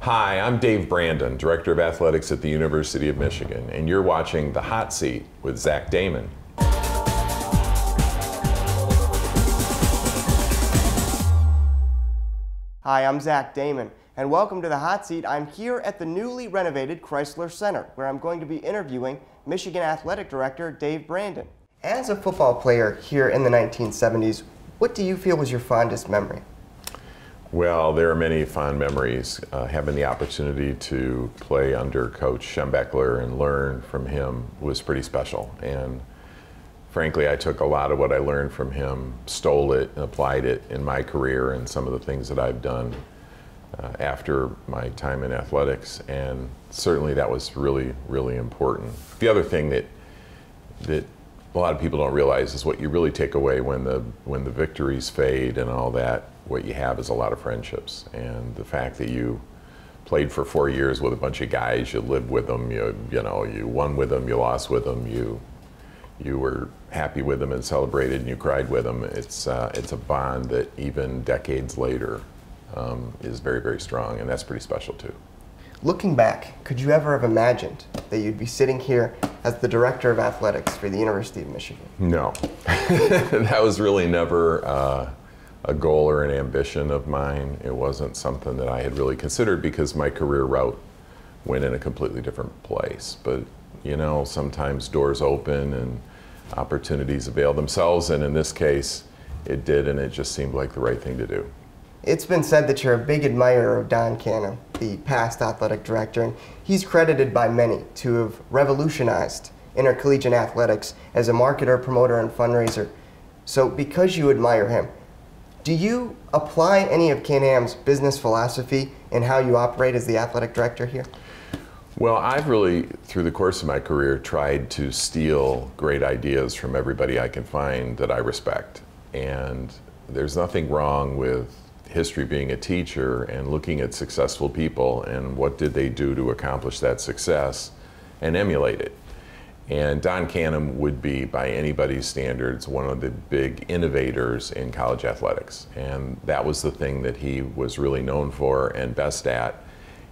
Hi, I'm Dave Brandon, Director of Athletics at the University of Michigan, and you're watching The Hot Seat with Zach Damon. Hi, I'm Zach Damon, and welcome to The Hot Seat. I'm here at the newly renovated Chrysler Center, where I'm going to be interviewing Michigan Athletic Director Dave Brandon. As a football player here in the 1970s, what do you feel was your fondest memory? Well, there are many fond memories. Having the opportunity to play under Coach Schembechler and learn from him was pretty special. And frankly, I took a lot of what I learned from him, stole it, and applied it in my career and some of the things that I've done after my time in athletics. And certainly that was really, really important. The other thing that a lot of people don't realize is what you really take away when the victories fade and all that. What you have is a lot of friendships, and the fact that you played for 4 years with a bunch of guys, you lived with them, you won with them, you lost with them, you were happy with them and celebrated, and you cried with them. It's a bond that even decades later is very, very strong, and that's pretty special too. Looking back, could you ever have imagined that you'd be sitting here as the Director of Athletics for the University of Michigan? No. That was really never a goal or an ambition of mine. It wasn't something that I had really considered because my career route went in a completely different place. But you know, sometimes doors open and opportunities avail themselves, and in this case it did, and it just seemed like the right thing to do. It's been said that you're a big admirer of Don Canham, the past athletic director, and he's credited by many to have revolutionized intercollegiate athletics as a marketer, promoter, and fundraiser. So because you admire him, do you apply any of Canham's business philosophy in how you operate as the athletic director here? Well, I've really, through the course of my career, tried to steal great ideas from everybody I can find that I respect. And there's nothing wrong with history being a teacher and looking at successful people and what did they do to accomplish that success and emulate it. And Don Canham would be, by anybody's standards, one of the big innovators in college athletics. And that was the thing that he was really known for and best at.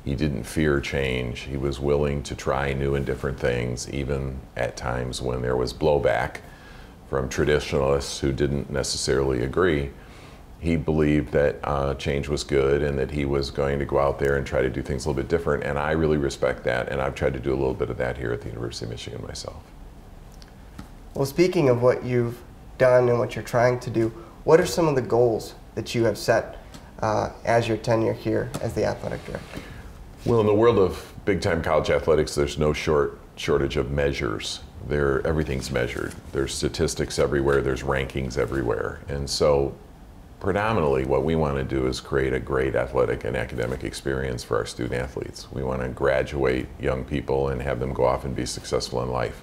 He didn't fear change. He was willing to try new and different things, even at times when there was blowback from traditionalists who didn't necessarily agree. He believed that change was good and that he was going to go out there and try to do things a little bit different, and I really respect that, and I've tried to do a little bit of that here at the University of Michigan myself. Well, speaking of what you've done and what you're trying to do, what are some of the goals that you have set as your tenure here as the athletic director? Well, in the world of big-time college athletics, there's no shortage of measures. Everything's measured. There's statistics everywhere, there's rankings everywhere, and so predominantly what we want to do is create a great athletic and academic experience for our student athletes. We want to graduate young people and have them go off and be successful in life.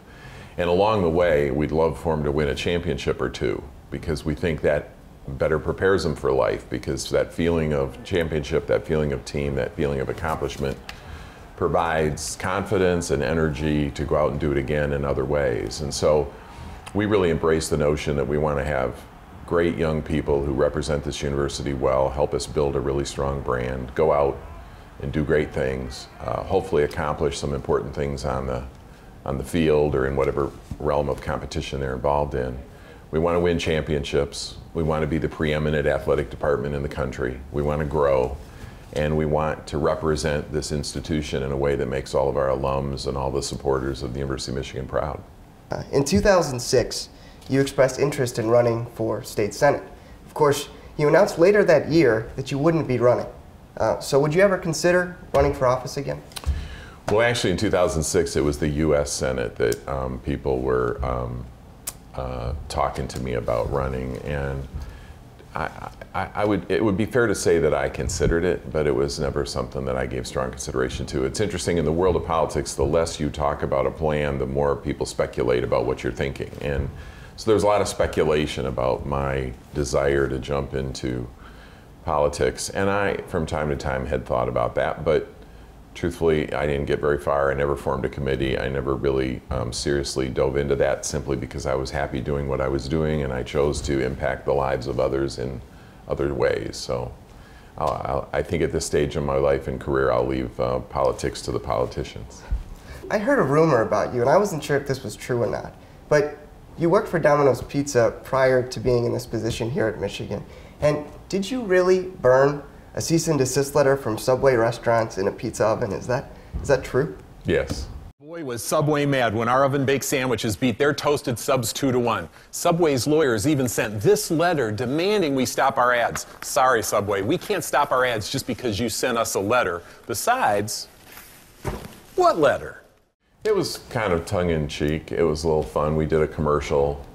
And along the way, we'd love for them to win a championship or two, because we think that better prepares them for life, because that feeling of championship, that feeling of team, that feeling of accomplishment provides confidence and energy to go out and do it again in other ways. And so we really embrace the notion that we want to have great young people who represent this university well, help us build a really strong brand, go out and do great things, hopefully accomplish some important things on the field or in whatever realm of competition they're involved in. We want to win championships. We want to be the preeminent athletic department in the country. We want to grow, and we want to represent this institution in a way that makes all of our alums and all the supporters of the University of Michigan proud. In 2006, you expressed interest in running for state senate. Of course, you announced later that year that you wouldn't be running. So would you ever consider running for office again? Well, actually in 2006, it was the U.S. Senate that people were talking to me about running, and it would be fair to say that I considered it, but it was never something that I gave strong consideration to. It's interesting, in the world of politics, the less you talk about a plan, the more people speculate about what you're thinking. And so there's a lot of speculation about my desire to jump into politics, and I, from time to time, had thought about that, but truthfully, I didn't get very far. I never formed a committee. I never really seriously dove into that, simply because I was happy doing what I was doing, and I chose to impact the lives of others in other ways. So I think at this stage in my life and career, I'll leave politics to the politicians. I heard a rumor about you, and I wasn't sure if this was true or not, but you worked for Domino's Pizza prior to being in this position here at Michigan. And did you really burn a cease and desist letter from Subway restaurants in a pizza oven? Is that true? Yes. Boy, was Subway mad when our oven-baked sandwiches beat their toasted subs 2-1. Subway's lawyers even sent this letter demanding we stop our ads. Sorry, Subway, we can't stop our ads just because you sent us a letter. Besides, what letter? It was kind of tongue-in-cheek. It was a little fun. We did a commercial.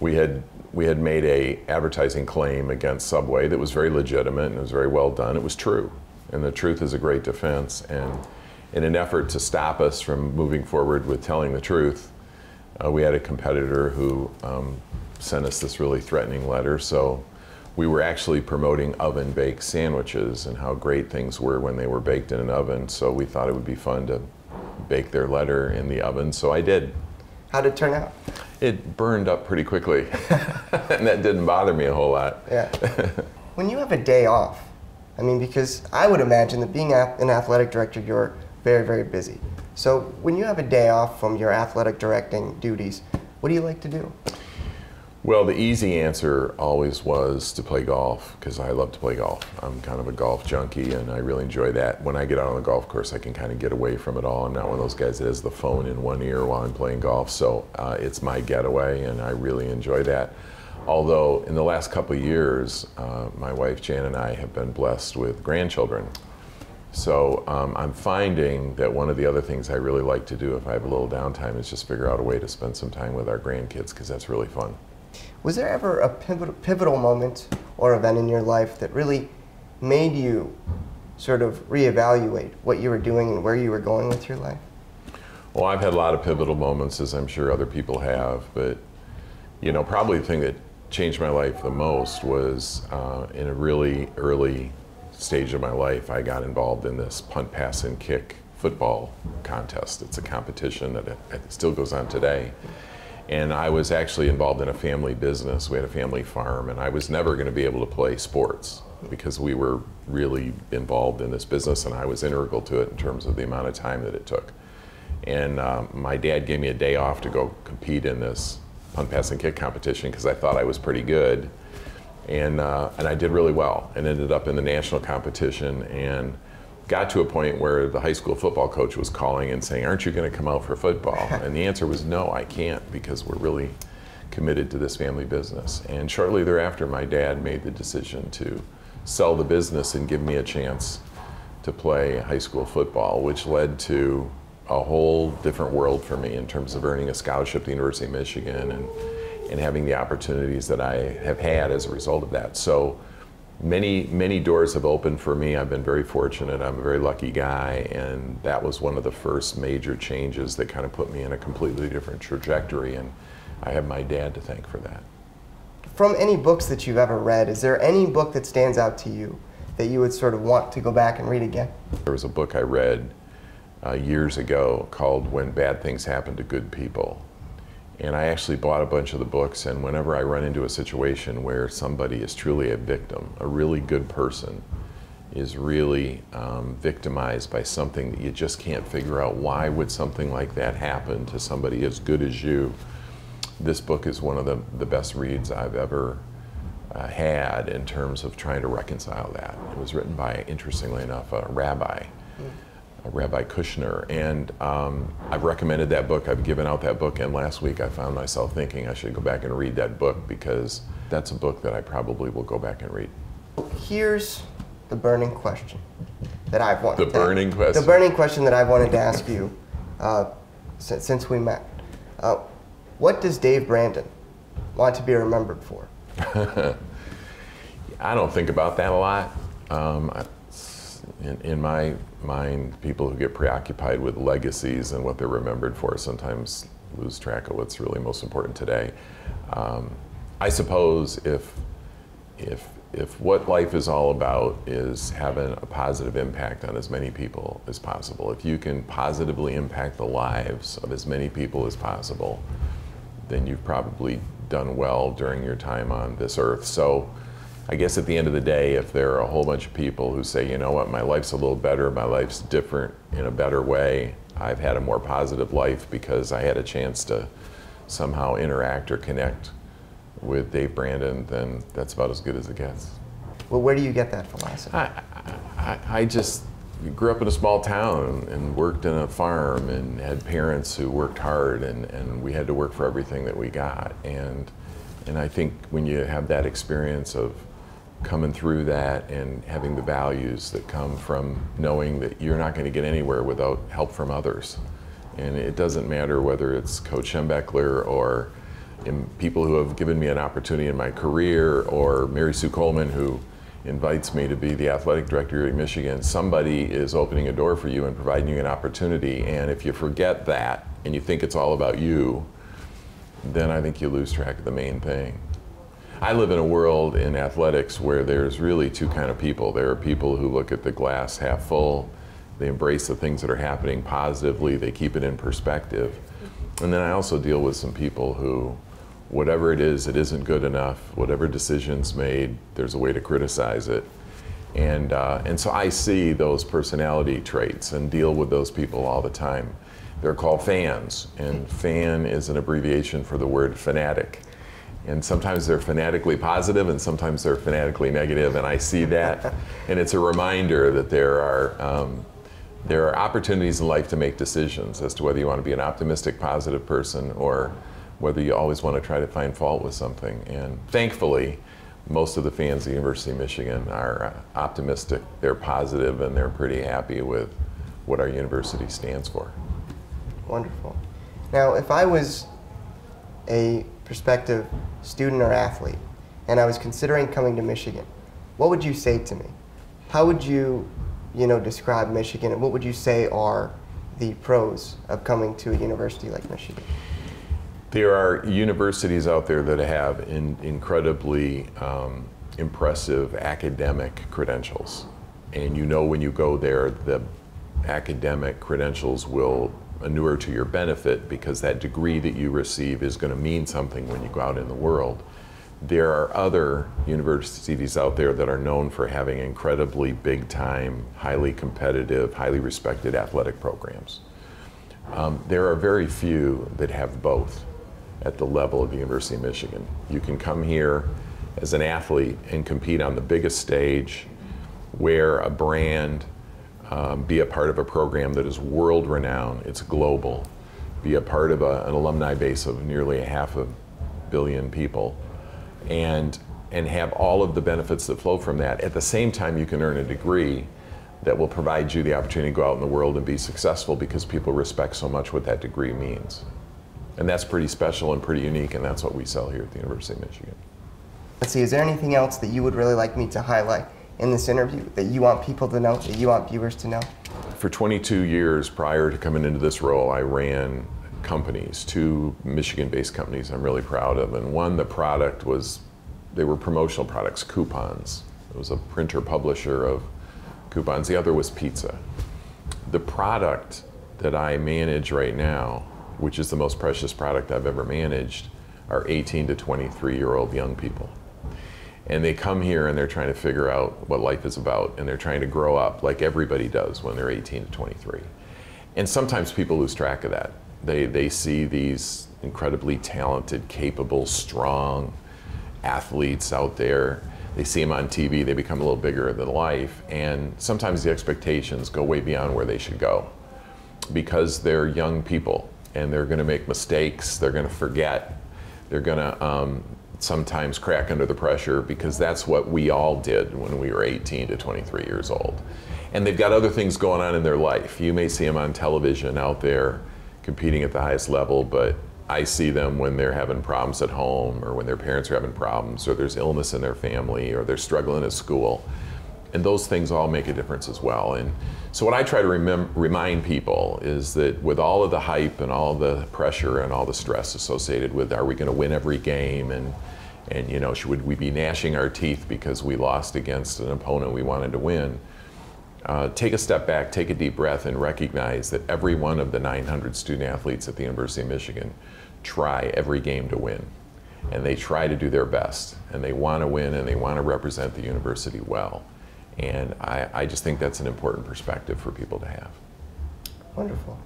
We had made a advertising claim against Subway that was very legitimate and it was very well done. It was true, and the truth is a great defense. And in an effort to stop us from moving forward with telling the truth, we had a competitor who sent us this really threatening letter. So we were actually promoting oven-baked sandwiches and how great things were when they were baked in an oven. So we thought it would be fun to bake their letter in the oven, so I did. How did it turn out? It burned up pretty quickly, and that didn't bother me a whole lot. Yeah. When you have a day off, I mean, because I would imagine that being an athletic director, you're very, very busy. So when you have a day off from your athletic directing duties, what do you like to do? Well, the easy answer always was to play golf, because I love to play golf. I'm kind of a golf junkie, and I really enjoy that. When I get out on the golf course, I can kind of get away from it all. I'm not one of those guys that has the phone in one ear while I'm playing golf, so it's my getaway, and I really enjoy that. Although, in the last couple of years, my wife Jan and I have been blessed with grandchildren. So I'm finding that one of the other things I really like to do if I have a little downtime is just figure out a way to spend some time with our grandkids, because that's really fun. Was there ever a pivotal moment or event in your life that really made you sort of reevaluate what you were doing and where you were going with your life? Well, I've had a lot of pivotal moments, as I'm sure other people have, but you know, probably the thing that changed my life the most was in a really early stage of my life, I got involved in this punt, pass, and kick football contest. It's a competition that it still goes on today. And I was actually involved in a family business. We had a family farm, and I was never going to be able to play sports because we were really involved in this business, and I was integral to it in terms of the amount of time that it took. And my dad gave me a day off to go compete in this punt, pass, and kick competition because I thought I was pretty good. And I did really well and ended up in the national competition and got to a point where the high school football coach was calling and saying, "Aren't you going to come out for football?" And the answer was no, I can't, because we're really committed to this family business. And shortly thereafter, my dad made the decision to sell the business and give me a chance to play high school football, which led to a whole different world for me in terms of earning a scholarship at the University of Michigan and having the opportunities that I have had as a result of that. So many doors have opened for me. I've been very fortunate. I'm a very lucky guy, and that was one of the first major changes that kind of put me in a completely different trajectory, and I have my dad to thank for that. From any books that you've ever read, is there any book that stands out to you that you would sort of want to go back and read again? There was a book I read years ago called When Bad Things Happen to Good People. And I actually bought a bunch of the books, and whenever I run into a situation where somebody is truly a victim, a really good person is really victimized by something that you just can't figure out, why would something like that happen to somebody as good as you? This book is one of the best reads I've ever had in terms of trying to reconcile that. It was written by, interestingly enough, a rabbi. Rabbi Kushner, and I've recommended that book. I've given out that book, and last week I found myself thinking I should go back and read that book, because that's a book that I probably will go back and read. Here's the burning question that I've wanted The burning question? The burning question that I've wanted to ask you since we met. What does Dave Brandon want to be remembered for? I don't think about that a lot. In my mind, people who get preoccupied with legacies and what they're remembered for sometimes lose track of what's really most important today. I suppose if what life is all about is having a positive impact on as many people as possible, if you can positively impact the lives of as many people as possible, then you've probably done well during your time on this earth. So I guess at the end of the day, if there are a whole bunch of people who say, you know what, my life's a little better, my life's different in a better way, I've had a more positive life because I had a chance to somehow interact or connect with Dave Brandon, then that's about as good as it gets. Well, where do you get that philosophy? I just grew up in a small town and worked in a farm and had parents who worked hard, and we had to work for everything that we got. And I think when you have that experience of coming through that and having the values that come from knowing that you're not going to get anywhere without help from others. And it doesn't matter whether it's Coach Schembechler or people who have given me an opportunity in my career, or Mary Sue Coleman, who invites me to be the athletic director here at Michigan. Somebody is opening a door for you and providing you an opportunity. And if you forget that and you think it's all about you, then I think you lose track of the main thing. I live in a world in athletics where there's really two kind of people. There are people who look at the glass half full, they embrace the things that are happening positively, they keep it in perspective. And then I also deal with some people who, whatever it is, it isn't good enough, whatever decision's made, there's a way to criticize it. And so I see those personality traits and deal with those people all the time. They're called fans, and fan is an abbreviation for the word fanatic. And sometimes they're fanatically positive and sometimes they're fanatically negative, and I see that. And it's a reminder that there are opportunities in life to make decisions as to whether you want to be an optimistic, positive person or whether you always want to try to find fault with something. And thankfully, most of the fans of the University of Michigan are optimistic, they're positive, and they're pretty happy with what our university stands for. Wonderful. Now, if I was a prospective student or athlete and I was considering coming to Michigan, what would you say to me? How would you, describe Michigan, and what would you say are the pros of coming to a university like Michigan? There are universities out there that have incredibly impressive academic credentials. And when you go there, the academic credentials will inure to your benefit because that degree that you receive is going to mean something when you go out in the world. There are other universities out there that are known for having incredibly big-time, highly competitive, highly respected athletic programs. There are very few that have both at the level of the University of Michigan. You can come here as an athlete and compete on the biggest stage, wear a brand, be a part of a program that is world-renowned, it's global, be a part of an alumni base of nearly 500 million people, and have all of the benefits that flow from that. At the same time, you can earn a degree that will provide you the opportunity to go out in the world and be successful because people respect so much what that degree means. And that's pretty special and pretty unique, and that's what we sell here at the University of Michigan. Let's see, is there anything else that you would really like me to highlight in this interview that you want people to know, that you want viewers to know? For 22 years prior to coming into this role, I ran companies, 2 Michigan-based companies I'm really proud of. And one, the product was, they were promotional products, coupons. It was a printer publisher of coupons. The other was pizza. The product that I manage right now, which is the most precious product I've ever managed, are 18 to 23-year-old young people. And they come here and they're trying to figure out what life is about, and they're trying to grow up like everybody does when they're 18 to 23. And sometimes people lose track of that. They see these incredibly talented, capable, strong athletes out there. They see them on TV, they become a little bigger than life, and sometimes the expectations go way beyond where they should go because they're young people and they're going to make mistakes, they're going to forget, they're going to sometimes crack under the pressure because that's what we all did when we were 18 to 23 years old. And they've got other things going on in their life. You may see them on television out there competing at the highest level, but I see them when they're having problems at home or when their parents are having problems or there's illness in their family or they're struggling at school. And those things all make a difference as well. And so what I try to remind people is that with all of the hype and all the pressure and all the stress associated with are we going to win every game and should we be gnashing our teeth because we lost against an opponent we wanted to win, take a step back, take a deep breath, and recognize that every one of the 900 student athletes at the University of Michigan try every game to win. and they try to do their best, and they want to win, and they want to represent the university well. And I just think that's an important perspective for people to have. Wonderful.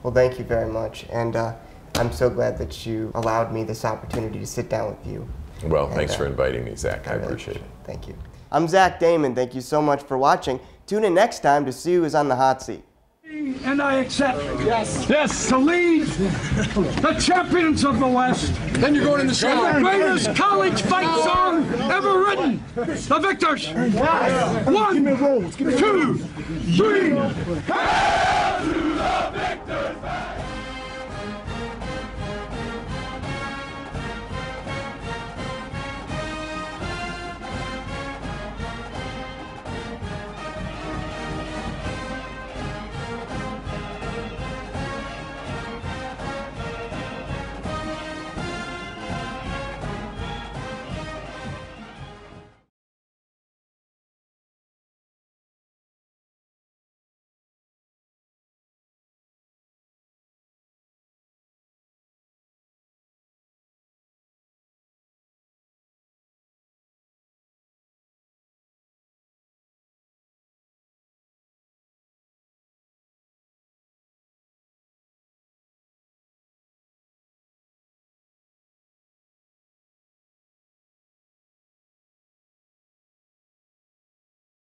Well, thank you very much. And I'm so glad that you allowed me this opportunity to sit down with you. Well, thanks for inviting me, Zach. I really appreciate it. Thank you. I'm Zach Damon. Thank you so much for watching. Tune in next time to see who is on the hot seat. And I accept, yes, to lead the champions of the West. Then you're going in the shower. The greatest college fight song ever written. The victors. 1, 2, 3.